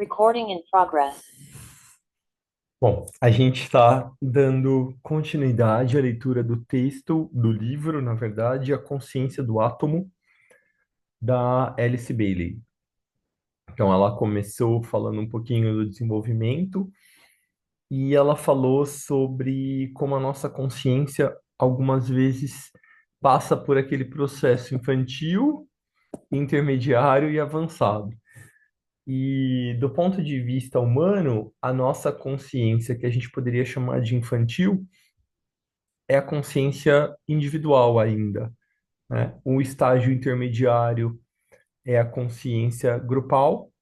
Recording in progress. Bom, a gente está dando continuidade à leitura do texto, do livro, na verdade, A Consciência do Átomo, da Alice Bailey. Então, ela começou falando um pouquinho do desenvolvimento e ela falou sobre como a nossa consciência, algumas vezes, passa por aquele processo infantil, intermediário e avançado. E do ponto de vista humano, a nossa consciência, que a gente poderia chamar de infantil, é a consciência individual ainda, né? O estágio intermediário é a consciência grupal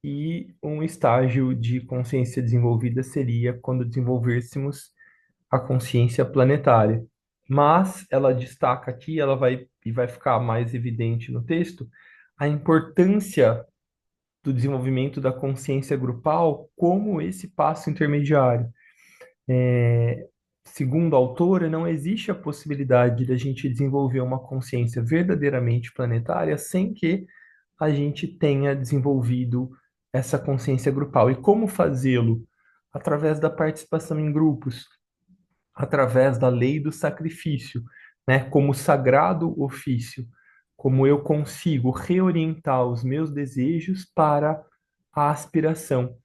e um estágio de consciência desenvolvida seria quando desenvolvêssemos a consciência planetária. Mas ela destaca aqui, ela vai e vai ficar mais evidente no texto, a importância do desenvolvimento da consciência grupal como esse passo intermediário. Segundo a autora, não existe a possibilidade da gente desenvolver uma consciência verdadeiramente planetária sem que a gente tenha desenvolvido essa consciência grupal. E como fazê-lo? Através da participação em grupos, através da lei do sacrifício, né? Como sagrado ofício, como eu consigo reorientar os meus desejos para a aspiração,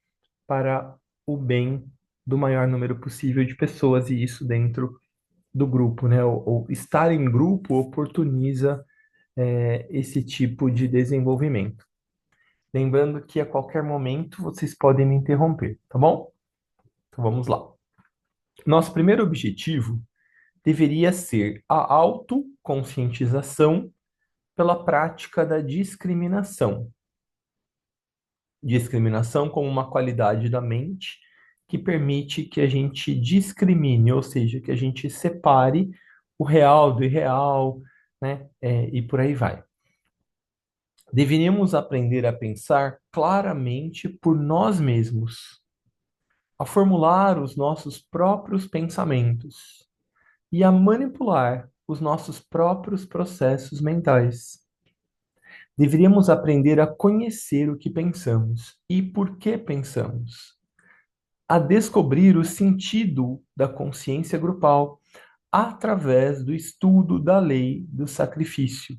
para o bem do maior número possível de pessoas, e isso dentro do grupo, né? Ou estar em grupo oportuniza esse tipo de desenvolvimento. Lembrando que a qualquer momento vocês podem me interromper, tá bom? Então vamos lá. Nosso primeiro objetivo deveria ser a autoconscientização pela prática da discriminação. Discriminação como uma qualidade da mente que permite que a gente discrimine, ou seja, que a gente separe o real do irreal, né? E por aí vai. Deveríamos aprender a pensar claramente por nós mesmos, a formular os nossos próprios pensamentos e a manipular os nossos próprios processos mentais. Deveríamos aprender a conhecer o que pensamos e por que pensamos, a descobrir o sentido da consciência grupal através do estudo da lei do sacrifício.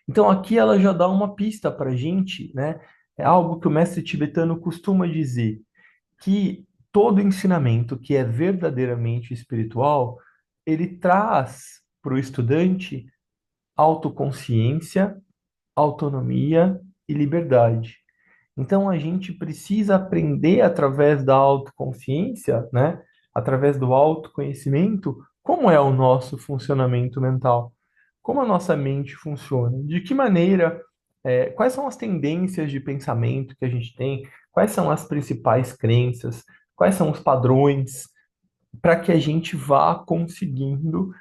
Então aqui ela já dá uma pista para a gente, né? É algo que o mestre tibetano costuma dizer, que todo ensinamento que é verdadeiramente espiritual, ele traz para o estudante autoconsciência, autonomia e liberdade. Então a gente precisa aprender através da autoconsciência, né? Através do autoconhecimento, como é o nosso funcionamento mental, como a nossa mente funciona, de que maneira, quais são as tendências de pensamento que a gente tem, quais são as principais crenças, quais são os padrões, para que a gente vá conseguindo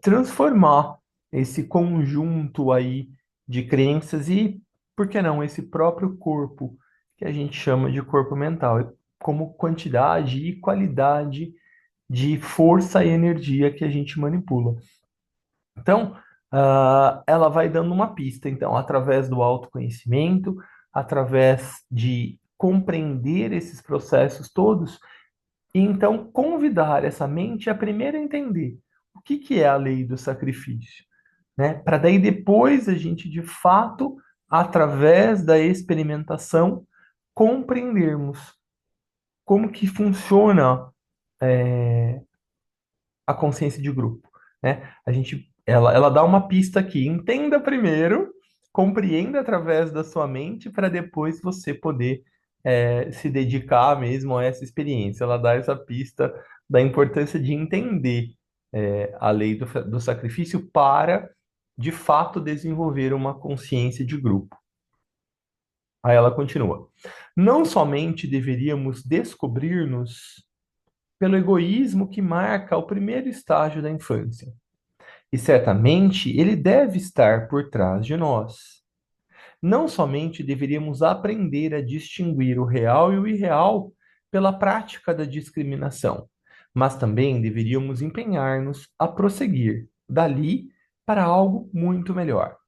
transformar esse conjunto aí de crenças e, por que não, esse próprio corpo que a gente chama de corpo mental, como quantidade e qualidade de força e energia que a gente manipula. Então, ela vai dando uma pista, então, através do autoconhecimento, através de compreender esses processos todos, e então convidar essa mente a primeiro entender o que que é a lei do sacrifício, né? Para daí depois a gente de fato, através da experimentação, compreendermos como que funciona a consciência de grupo, né? Ela dá uma pista aqui, entenda primeiro, compreenda através da sua mente para depois você poder se dedicar mesmo a essa experiência. Ela dá essa pista da importância de entender a lei do sacrifício para, de fato, desenvolver uma consciência de grupo. Aí ela continua. Não somente deveríamos descobrir-nos pelo egoísmo que marca o primeiro estágio da infância, e certamente ele deve estar por trás de nós. Não somente deveríamos aprender a distinguir o real e o irreal pela prática da discriminação, mas também deveríamos empenhar-nos a prosseguir dali para algo muito melhor.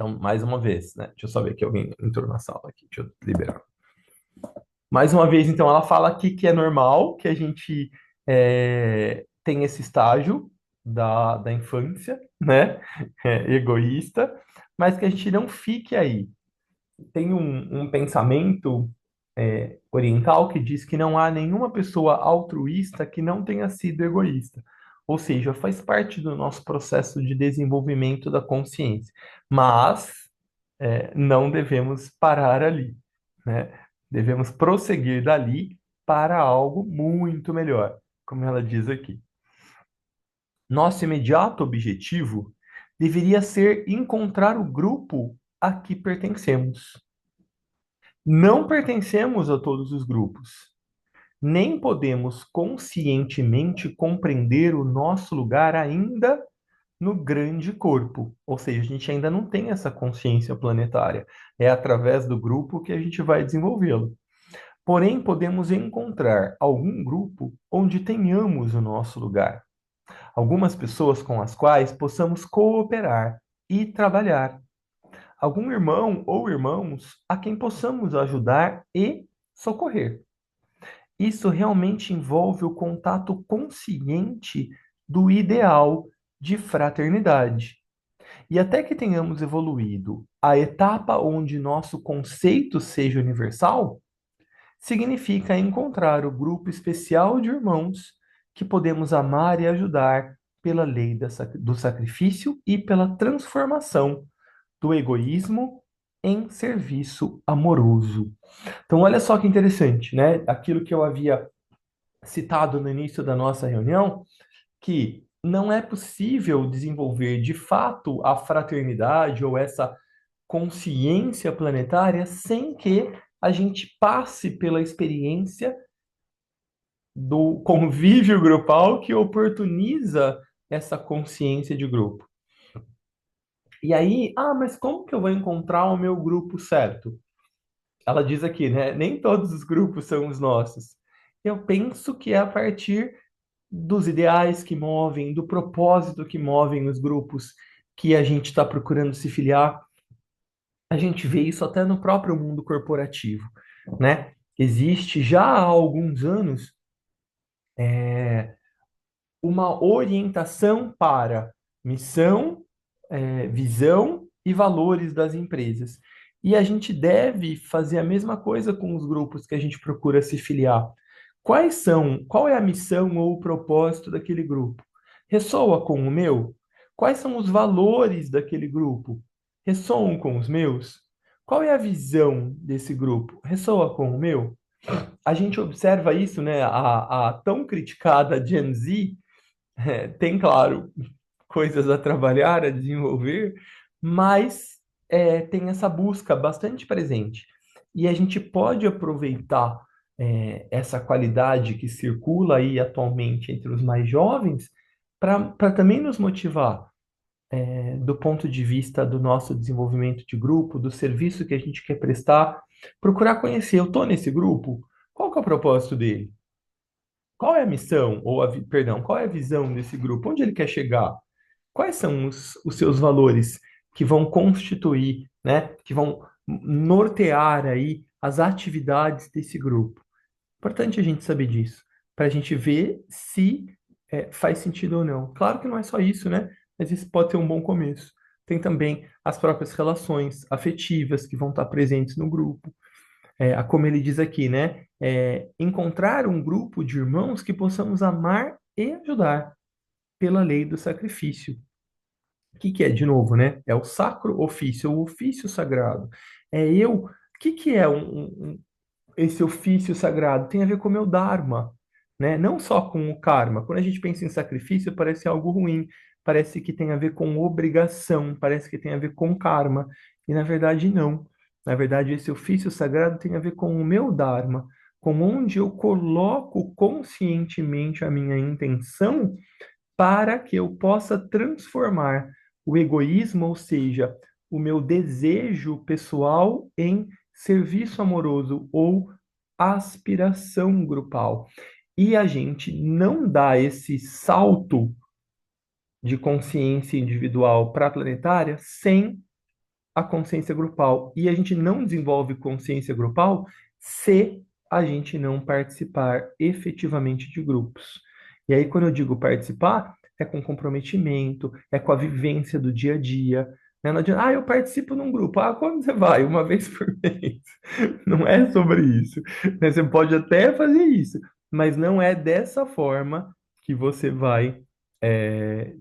Então, mais uma vez, né? Deixa eu só ver que alguém entrou na sala aqui, deixa eu liberar. Mais uma vez, então, ela fala aqui que é normal que a gente tem esse estágio da infância, né? Egoísta, mas que a gente não fique aí. Tem um pensamento oriental que diz que não há nenhuma pessoa altruísta que não tenha sido egoísta. Ou seja, faz parte do nosso processo de desenvolvimento da consciência. Mas não devemos parar ali, né? Devemos prosseguir dali para algo muito melhor, como ela diz aqui. Nosso imediato objetivo deveria ser encontrar o grupo a que pertencemos. Não pertencemos a todos os grupos, nem podemos conscientemente compreender o nosso lugar ainda no grande corpo. Ou seja, a gente ainda não tem essa consciência planetária. É através do grupo que a gente vai desenvolvê-lo. Porém, podemos encontrar algum grupo onde tenhamos o nosso lugar. Algumas pessoas com as quais possamos cooperar e trabalhar. Algum irmão ou irmãos a quem possamos ajudar e socorrer. Isso realmente envolve o contato consciente do ideal de fraternidade. E até que tenhamos evoluído a etapa onde nosso conceito seja universal, significa encontrar o grupo especial de irmãos que podemos amar e ajudar pela lei do sacrifício e pela transformação do egoísmo em serviço amoroso. Então, olha só que interessante, né? Aquilo que eu havia citado no início da nossa reunião, que não é possível desenvolver de fato a fraternidade ou essa consciência planetária sem que a gente passe pela experiência do convívio grupal que oportuniza essa consciência de grupo. E aí, mas como que eu vou encontrar o meu grupo certo? Ela diz aqui, né? Nem todos os grupos são os nossos. Eu penso que é a partir dos ideais que movem, do propósito que movem os grupos que a gente está procurando se filiar. A gente vê isso até no próprio mundo corporativo, né? Existe já há alguns anos uma orientação para missão, visão e valores das empresas. E a gente deve fazer a mesma coisa com os grupos que a gente procura se filiar. Qual é a missão ou o propósito daquele grupo? Ressoa com o meu? Quais são os valores daquele grupo? Ressoam com os meus? Qual é a visão desse grupo? Ressoa com o meu? A gente observa isso, né? A tão criticada Gen Z tem, claro, coisas a trabalhar, a desenvolver, mas tem essa busca bastante presente. E a gente pode aproveitar essa qualidade que circula aí atualmente entre os mais jovens para também nos motivar do ponto de vista do nosso desenvolvimento de grupo, do serviço que a gente quer prestar, procurar conhecer, eu estou nesse grupo, qual que é o propósito dele? Qual é a missão, perdão, qual é a visão desse grupo? Onde ele quer chegar? Quais são os seus valores que vão constituir, né, que vão nortear aí as atividades desse grupo? Importante a gente saber disso, para a gente ver se faz sentido ou não. Claro que não é só isso, né? Mas isso pode ser um bom começo. Tem também as próprias relações afetivas que vão estar presentes no grupo. Como ele diz aqui, né? Encontrar um grupo de irmãos que possamos amar e ajudar pela lei do sacrifício. O que que é, de novo, né? É o sacro ofício, o ofício sagrado. O que é esse ofício sagrado? Tem a ver com o meu dharma, né? Não só com o karma. Quando a gente pensa em sacrifício, parece algo ruim, parece que tem a ver com obrigação, parece que tem a ver com karma. E na verdade, não. Na verdade, esse ofício sagrado tem a ver com o meu dharma, com onde eu coloco conscientemente a minha intenção para que eu possa transformar o egoísmo, ou seja, o meu desejo pessoal, em serviço amoroso ou aspiração grupal. E a gente não dá esse salto de consciência individual para a planetária sem a consciência grupal. E a gente não desenvolve consciência grupal se a gente não participar efetivamente de grupos. E aí, quando eu digo participar, é com comprometimento, é com a vivência do dia a dia. Né? Não adianta, eu participo num grupo. Quando você vai? Uma vez por mês. Não é sobre isso. Né? Você pode até fazer isso, mas não é dessa forma que você vai é,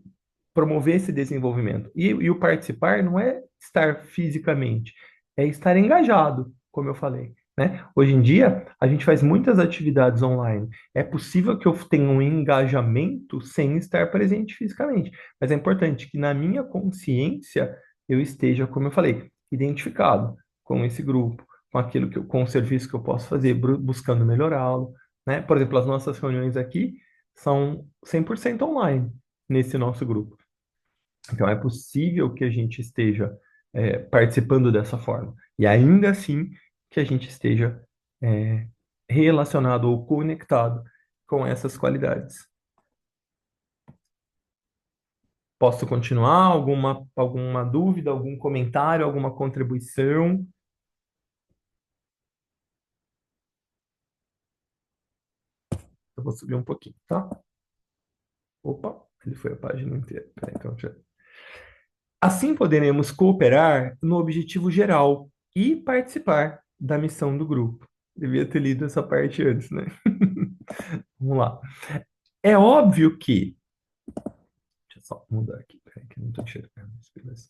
promover esse desenvolvimento. E o participar não é estar fisicamente, é estar engajado, como eu falei. Né? Hoje em dia, a gente faz muitas atividades online. É possível que eu tenha um engajamento sem estar presente fisicamente, mas é importante que na minha consciência eu esteja, como eu falei, identificado com esse grupo, com aquilo que com o serviço que eu posso fazer, buscando melhorá-lo. Né? Por exemplo, as nossas reuniões aqui são 100% online nesse nosso grupo. Então, é possível que a gente esteja participando dessa forma. E ainda assim que a gente esteja é, relacionado ou conectado com essas qualidades. Posso continuar? Alguma dúvida, algum comentário, alguma contribuição? Eu vou subir um pouquinho, tá? Opa, ele foi a página inteira. Peraí, então, assim poderemos cooperar no objetivo geral e participar da missão do grupo. Devia ter lido essa parte antes, né? Vamos lá. É óbvio que. Deixa eu só mudar aqui, peraí, que eu não estou enxergando. Beleza.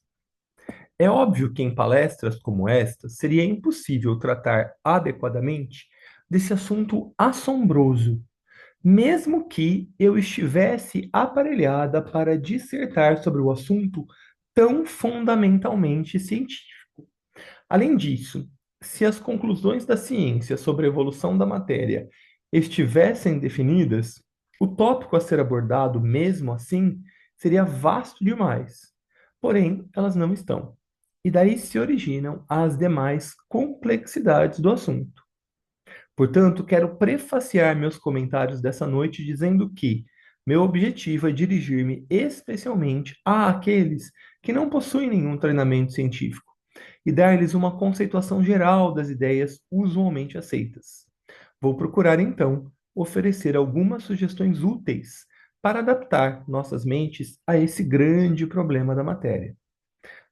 É óbvio que em palestras como esta seria impossível tratar adequadamente desse assunto assombroso, mesmo que eu estivesse aparelhada para dissertar sobre o assunto tão fundamentalmente científico. Além disso, se as conclusões da ciência sobre a evolução da matéria estivessem definidas, o tópico a ser abordado, mesmo assim, seria vasto demais. Porém, elas não estão. E daí se originam as demais complexidades do assunto. Portanto, quero prefaciar meus comentários dessa noite dizendo que meu objetivo é dirigir-me especialmente àqueles que não possuem nenhum treinamento científico e dar-lhes uma conceituação geral das ideias usualmente aceitas. Vou procurar, então, oferecer algumas sugestões úteis para adaptar nossas mentes a esse grande problema da matéria.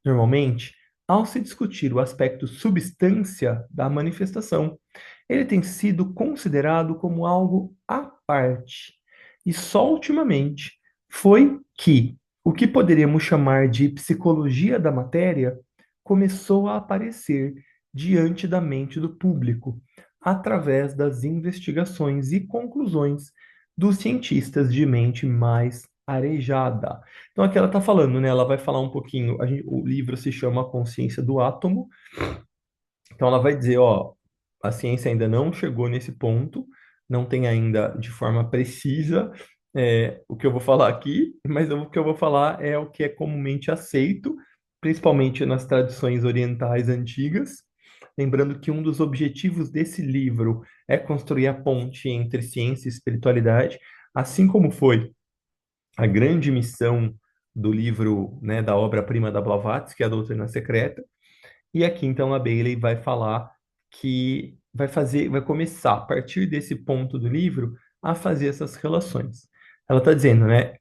Normalmente, ao se discutir o aspecto substância da manifestação, ele tem sido considerado como algo à parte. E só ultimamente foi que o que poderíamos chamar de psicologia da matéria começou a aparecer diante da mente do público, através das investigações e conclusões dos cientistas de mente mais arejada. Então, aqui ela está falando, né? Ela vai falar um pouquinho. O livro se chama A Consciência do Átomo. Então, ela vai dizer, ó, a ciência ainda não chegou nesse ponto, não tem ainda de forma precisa o que eu vou falar aqui, mas o que eu vou falar é o que é comumente aceito, principalmente nas tradições orientais antigas. Lembrando que um dos objetivos desse livro é construir a ponte entre ciência e espiritualidade, assim como foi a grande missão do livro, né, da obra-prima da Blavatsky, que é a Doutrina Secreta. E aqui, então, a Bailey vai falar que vai começar, a partir desse ponto do livro, a fazer essas relações. Ela está dizendo, né,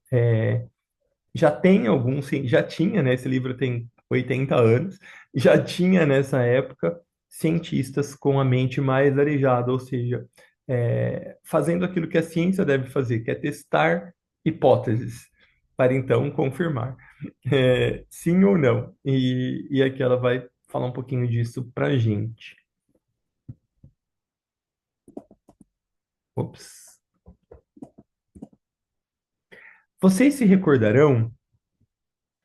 já tem alguns, já tinha, né, esse livro tem 80 anos, já tinha nessa época cientistas com a mente mais arejada, ou seja, fazendo aquilo que a ciência deve fazer, que é testar hipóteses, para então confirmar sim ou não. E aqui ela vai falar um pouquinho disso para a gente. Ops. Vocês se recordarão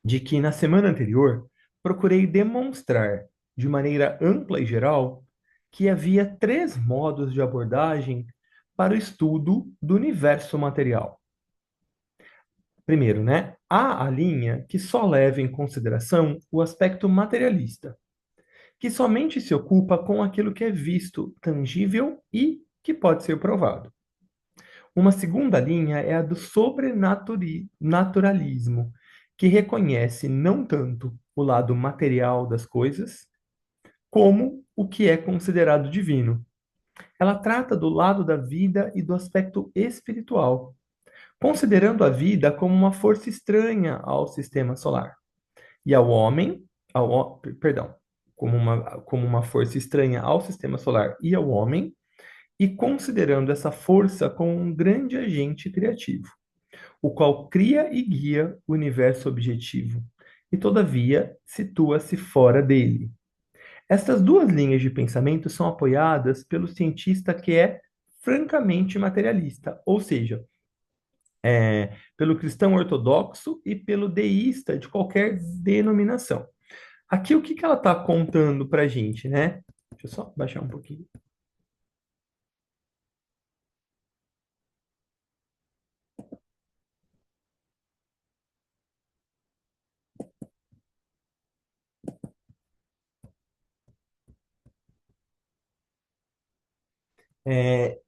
de que na semana anterior procurei demonstrar de maneira ampla e geral que havia três modos de abordagem para o estudo do universo material. Primeiro, né, há a linha que só leva em consideração o aspecto materialista, que somente se ocupa com aquilo que é visto, tangível e que pode ser provado. Uma segunda linha é a do sobrenaturalismo, que reconhece não tanto o lado material das coisas, como o que é considerado divino. Ela trata do lado da vida e do aspecto espiritual, considerando a vida como uma força estranha ao sistema solar e ao homem, perdão, como uma força estranha ao sistema solar e ao homem, e considerando essa força como um grande agente criativo, o qual cria e guia o universo objetivo, e todavia situa-se fora dele. Estas duas linhas de pensamento são apoiadas pelo cientista que é francamente materialista, ou seja, pelo cristão ortodoxo e pelo deísta de qualquer denominação. Aqui, o que que ela está contando para a gente, né? Deixa eu só baixar um pouquinho.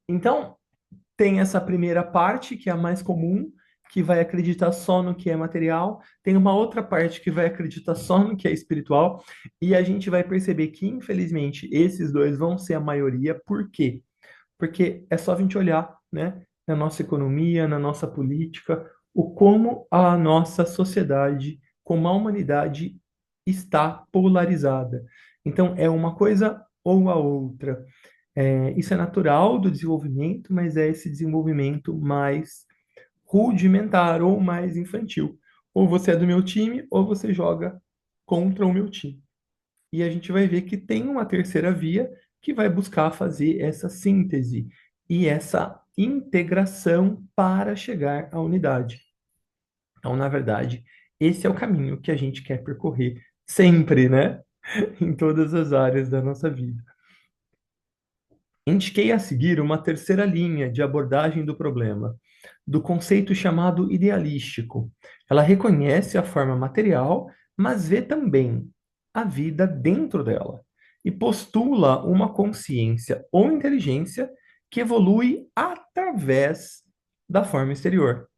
Então, tem essa primeira parte, que é a mais comum, que vai acreditar só no que é material. Tem uma outra parte que vai acreditar só no que é espiritual. E a gente vai perceber que, infelizmente, esses dois vão ser a maioria. Por quê? Porque é só a gente olhar, né, na nossa economia, na nossa política, o como a nossa sociedade, como a humanidade está polarizada. Então, é uma coisa ou a outra. Isso é natural do desenvolvimento, mas é esse desenvolvimento mais rudimentar ou mais infantil. Ou você é do meu time, ou você joga contra o meu time. E a gente vai ver que tem uma terceira via que vai buscar fazer essa síntese e essa integração para chegar à unidade. Então, na verdade, esse é o caminho que a gente quer percorrer sempre, né? Em todas as áreas da nossa vida. Indiquei a seguir uma terceira linha de abordagem do problema, do conceito chamado idealístico. Ela reconhece a forma material, mas vê também a vida dentro dela e postula uma consciência ou inteligência que evolui através da forma exterior.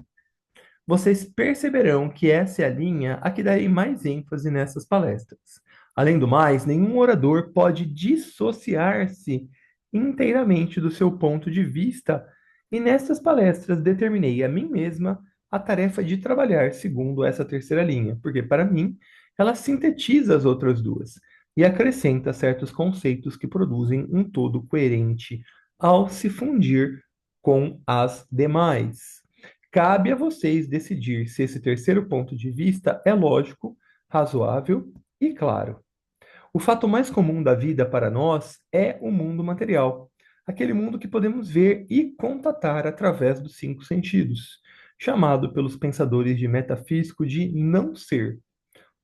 Vocês perceberão que essa é a linha a que darei mais ênfase nessas palestras. Além do mais, nenhum orador pode dissociar-se inteiramente do seu ponto de vista, e nessas palestras determinei a mim mesma a tarefa de trabalhar segundo essa terceira linha, porque para mim ela sintetiza as outras duas e acrescenta certos conceitos que produzem um todo coerente ao se fundir com as demais. Cabe a vocês decidir se esse terceiro ponto de vista é lógico, razoável e claro. O fato mais comum da vida para nós é o mundo material, aquele mundo que podemos ver e contatar através dos cinco sentidos, chamado pelos pensadores de metafísico de não ser,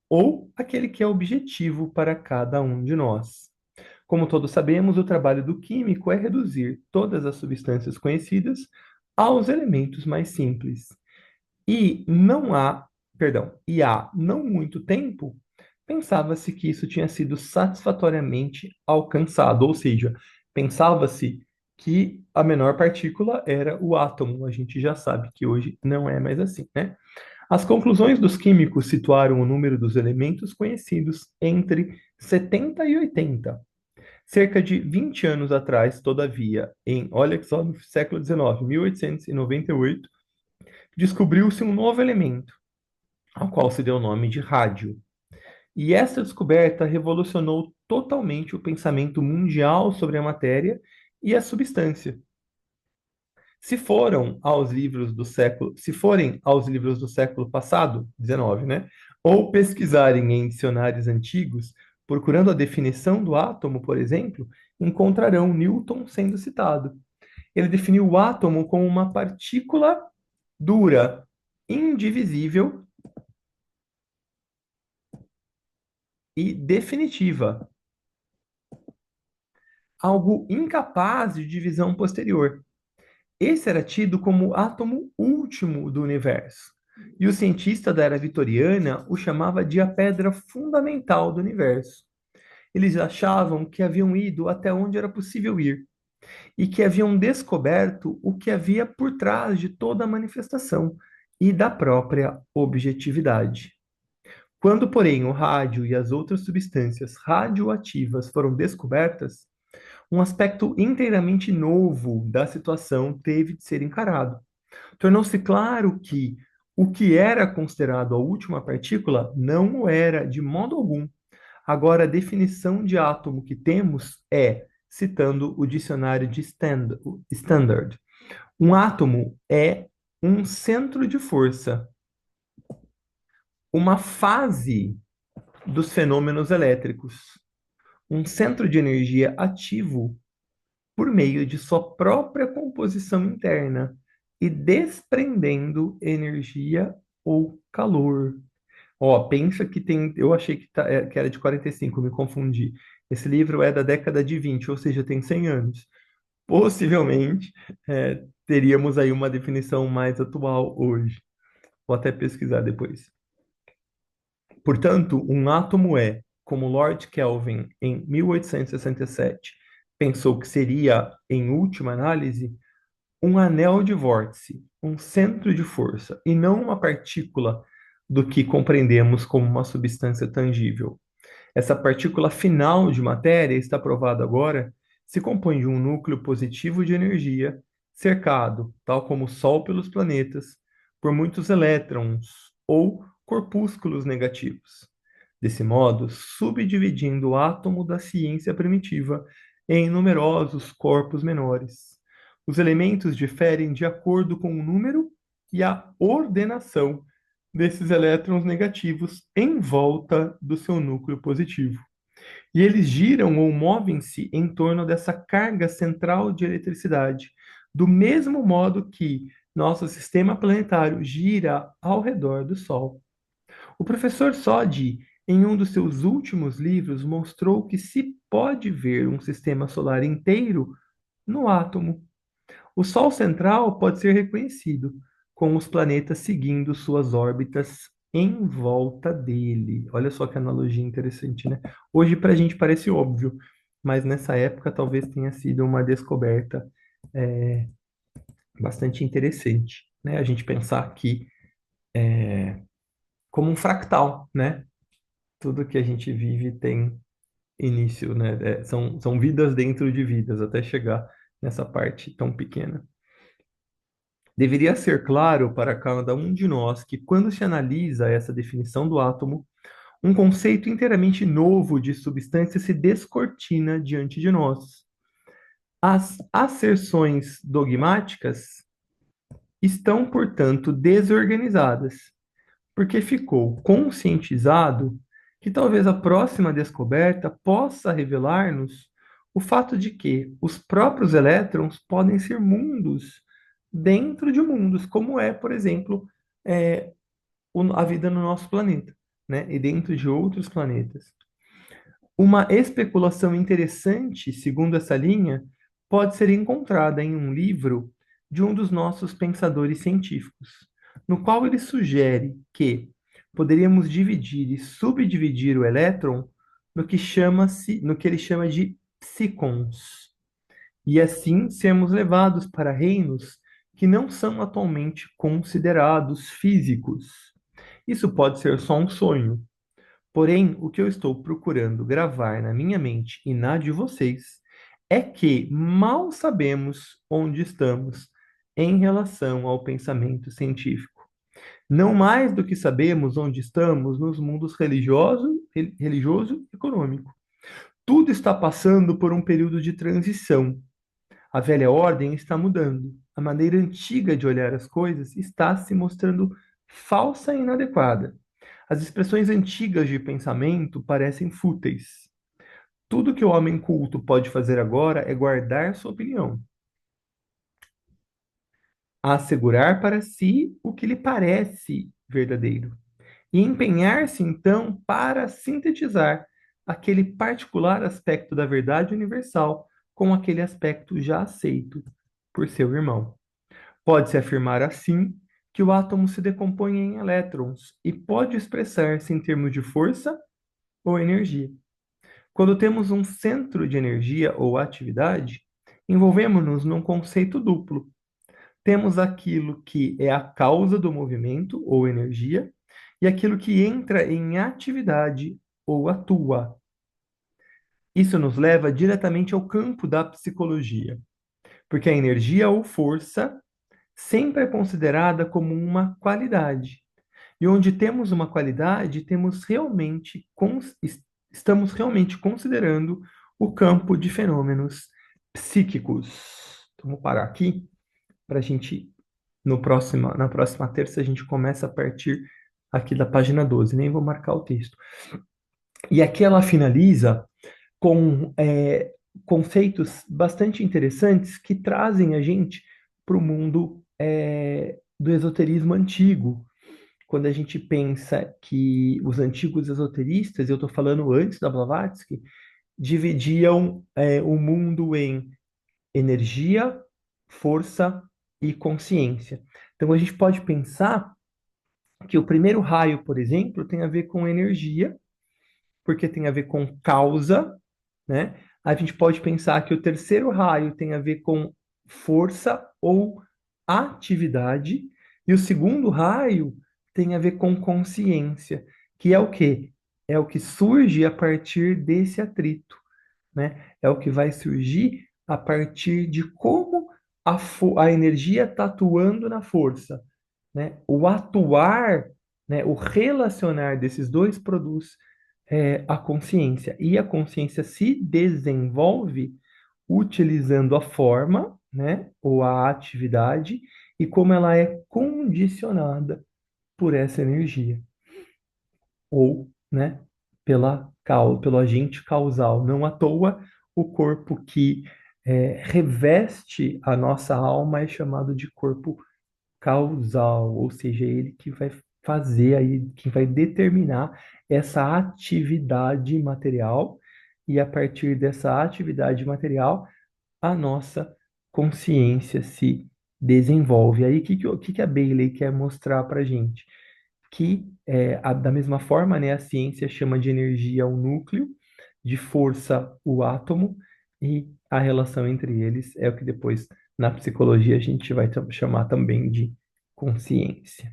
ou aquele que é objetivo para cada um de nós. Como todos sabemos, o trabalho do químico é reduzir todas as substâncias conhecidas aos elementos mais simples. E há não muito tempo, pensava-se que isso tinha sido satisfatoriamente alcançado, ou seja, pensava-se que a menor partícula era o átomo. A gente já sabe que hoje não é mais assim, né? As conclusões dos químicos situaram o número dos elementos conhecidos entre 70 e 80. Cerca de 20 anos atrás, todavia, olha só, no século XIX, 1898, descobriu-se um novo elemento, ao qual se deu o nome de rádio. E essa descoberta revolucionou totalmente o pensamento mundial sobre a matéria e a substância. Se forem aos livros do século passado, 19, né, ou pesquisarem em dicionários antigos, procurando a definição do átomo, por exemplo, encontrarão Newton sendo citado. Ele definiu o átomo como uma partícula dura, indivisível e definitiva, algo incapaz de divisão posterior. Esse era tido como o átomo último do universo. E o cientista da era vitoriana o chamava de a pedra fundamental do universo. Eles achavam que haviam ido até onde era possível ir e que haviam descoberto o que havia por trás de toda a manifestação e da própria objetividade. Quando, porém, o rádio e as outras substâncias radioativas foram descobertas, um aspecto inteiramente novo da situação teve de ser encarado. Tornou-se claro que o que era considerado a última partícula não o era de modo algum. Agora, a definição de átomo que temos é, citando o dicionário de Standard, um átomo é um centro de força, uma fase dos fenômenos elétricos, um centro de energia ativo por meio de sua própria composição interna e desprendendo energia ou calor. Ó, pensa que tem. Eu achei que era de 45, me confundi. Esse livro é da década de 20, ou seja, tem 100 anos. Possivelmente, teríamos aí uma definição mais atual hoje. Vou até pesquisar depois. Portanto, um átomo é, como Lord Kelvin, em 1867, pensou que seria, em última análise, um anel de vórtice, um centro de força, e não uma partícula do que compreendemos como uma substância tangível. Essa partícula final de matéria, está provado agora, se compõe de um núcleo positivo de energia, cercado, tal como o Sol pelos planetas, por muitos elétrons ou corpúsculos negativos. Desse modo, subdividindo o átomo da ciência primitiva em numerosos corpos menores. Os elementos diferem de acordo com o número e a ordenação desses elétrons negativos em volta do seu núcleo positivo. E eles giram ou movem-se em torno dessa carga central de eletricidade, do mesmo modo que nosso sistema planetário gira ao redor do Sol. O professor Soddy, em um dos seus últimos livros, mostrou que se pode ver um sistema solar inteiro no átomo. O Sol central pode ser reconhecido, com os planetas seguindo suas órbitas em volta dele. Olha só que analogia interessante, né? Hoje, para a gente, parece óbvio, mas nessa época talvez tenha sido uma descoberta é, bastante interessante, né? A gente pensar que como um fractal, né? Tudo que a gente vive tem início, né? São vidas dentro de vidas, até chegar nessa parte tão pequena. Deveria ser claro para cada um de nós que, quando se analisa essa definição do átomo, um conceito inteiramente novo de substância se descortina diante de nós. As asserções dogmáticas estão, portanto, desorganizadas, porque ficou conscientizado que talvez a próxima descoberta possa revelar-nos o fato de que os próprios elétrons podem ser mundos dentro de mundos, como é, por exemplo, é, a vida no nosso planeta, né? E dentro de outros planetas. Uma especulação interessante, segundo essa linha, pode ser encontrada em um livro de um dos nossos pensadores científicos, no qual ele sugere que poderíamos dividir e subdividir o elétron no que ele chama de psícons, e assim sermos levados para reinos que não são atualmente considerados físicos. Isso pode ser só um sonho. Porém, o que eu estou procurando gravar na minha mente e na de vocês é que mal sabemos onde estamos em relação ao pensamento científico. Não mais do que sabemos onde estamos nos mundos religioso e econômico. Tudo está passando por um período de transição. A velha ordem está mudando. A maneira antiga de olhar as coisas está se mostrando falsa e inadequada. As expressões antigas de pensamento parecem fúteis. Tudo que o homem culto pode fazer agora é guardar sua opinião, assegurar para si o que lhe parece verdadeiro e empenhar-se então para sintetizar aquele particular aspecto da verdade universal com aquele aspecto já aceito por seu irmão. Pode-se afirmar assim que o átomo se decompõe em elétrons e pode expressar-se em termos de força ou energia. Quando temos um centro de energia ou atividade, envolvemos-nos num conceito duplo. Temos aquilo que é a causa do movimento ou energia e aquilo que entra em atividade ou atua. Isso nos leva diretamente ao campo da psicologia, porque a energia ou força sempre é considerada como uma qualidade. E onde temos uma qualidade, estamos realmente considerando o campo de fenômenos psíquicos. Então, vou parar aqui para a gente, no na próxima terça, a gente começa a partir aqui da página 12. Nem vou marcar o texto. E aqui ela finaliza com conceitos bastante interessantes que trazem a gente para o mundo do esoterismo antigo. Quando a gente pensa que os antigos esoteristas, eu estou falando antes da Blavatsky, dividiam o mundo em energia, força e consciência. Então a gente pode pensar que o primeiro raio, por exemplo, tem a ver com energia, porque tem a ver com causa, né? A gente pode pensar que o terceiro raio tem a ver com força ou atividade, e o segundo raio tem a ver com consciência, que é o quê? É o que surge a partir desse atrito, né? É o que vai surgir a partir de como a energia está atuando na força, né? O atuar, né? O relacionar desses dois produz a consciência. E a consciência se desenvolve utilizando a forma, né? Ou a atividade, e como ela é condicionada por essa energia ou, né, pelo agente causal. Não à toa, o corpo que reveste a nossa alma é chamado de corpo causal, ou seja, ele que vai fazer aí, que vai determinar essa atividade material, e a partir dessa atividade material, a nossa consciência se desenvolve. Aí, o que a Bailey quer mostrar para a gente? Que da mesma forma, né, a ciência chama de energia o núcleo, de força o átomo, e a relação entre eles é o que depois na psicologia a gente vai chamar também de consciência.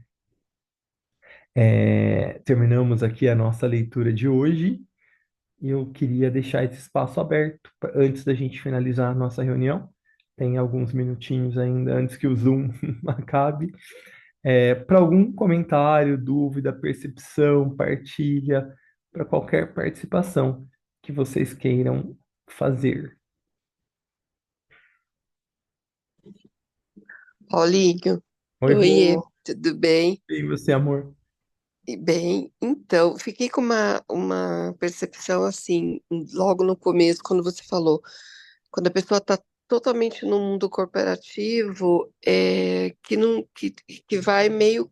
Terminamos aqui a nossa leitura de hoje e eu queria deixar esse espaço aberto antes da gente finalizar a nossa reunião. Tem alguns minutinhos ainda antes que o Zoom acabe. Para algum comentário, dúvida, percepção, partilha, para qualquer participação que vocês queiram fazer. Paulinho, Oi, oiê, Rô. tudo bem? E você, amor? E bem, então, fiquei com uma percepção assim, logo no começo, quando você falou, quando a pessoa está totalmente no mundo corporativo, que vai meio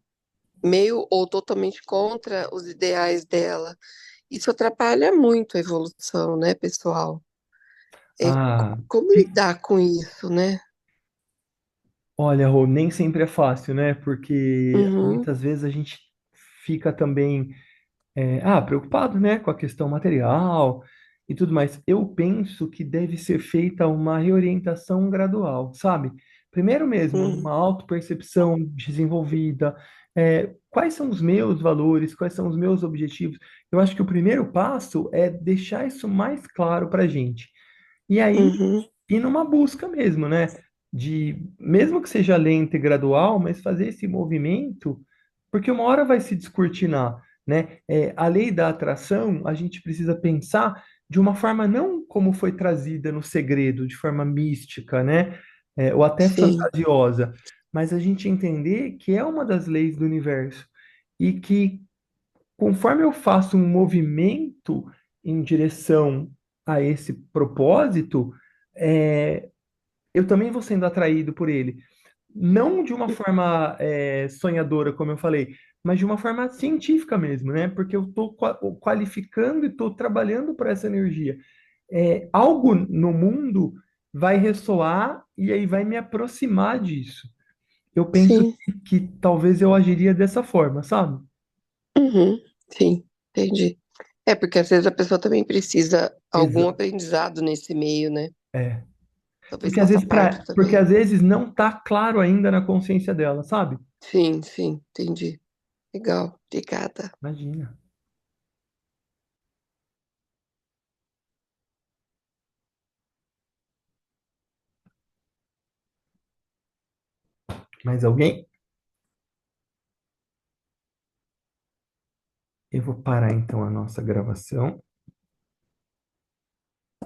ou totalmente contra os ideais dela. Isso atrapalha muito a evolução, né, pessoal? Ah, Como lidar com isso, né? olha, Rô, nem sempre é fácil, né? Porque Uhum, muitas vezes a gente fica também preocupado, né, com a questão material e tudo mais. Eu penso que deve ser feita uma reorientação gradual, sabe? Primeiro mesmo, uhum, uma autopercepção desenvolvida. Quais são os meus valores? Quais são os meus objetivos? Eu acho que o primeiro passo é deixar isso mais claro para a gente. E aí, uhum, ir numa busca mesmo, né? Mesmo que seja lenta e gradual, mas fazer esse movimento, porque uma hora vai se descortinar, né? A lei da atração, a gente precisa pensar de uma forma não como foi trazida no segredo, de forma mística, né? Ou até sim, fantasiosa, mas a gente entender que é uma das leis do universo e que conforme eu faço um movimento em direção a esse propósito, é, eu também vou sendo atraído por ele. Não de uma forma sonhadora, como eu falei, mas de uma forma científica mesmo, né? Porque eu estou qualificando e estou trabalhando para essa energia. Algo no mundo vai ressoar e aí vai me aproximar disso. Eu penso sim. que talvez eu agiria dessa forma, sabe? Uhum, sim, entendi. É, porque às vezes a pessoa também precisa algum Exato. aprendizado nesse meio, né? É. Talvez Porque às faça vezes, parte porque também. às vezes não está claro ainda na consciência dela, sabe? Sim, sim, entendi. Legal, obrigada. Imagina. Mais alguém? Eu vou parar então a nossa gravação.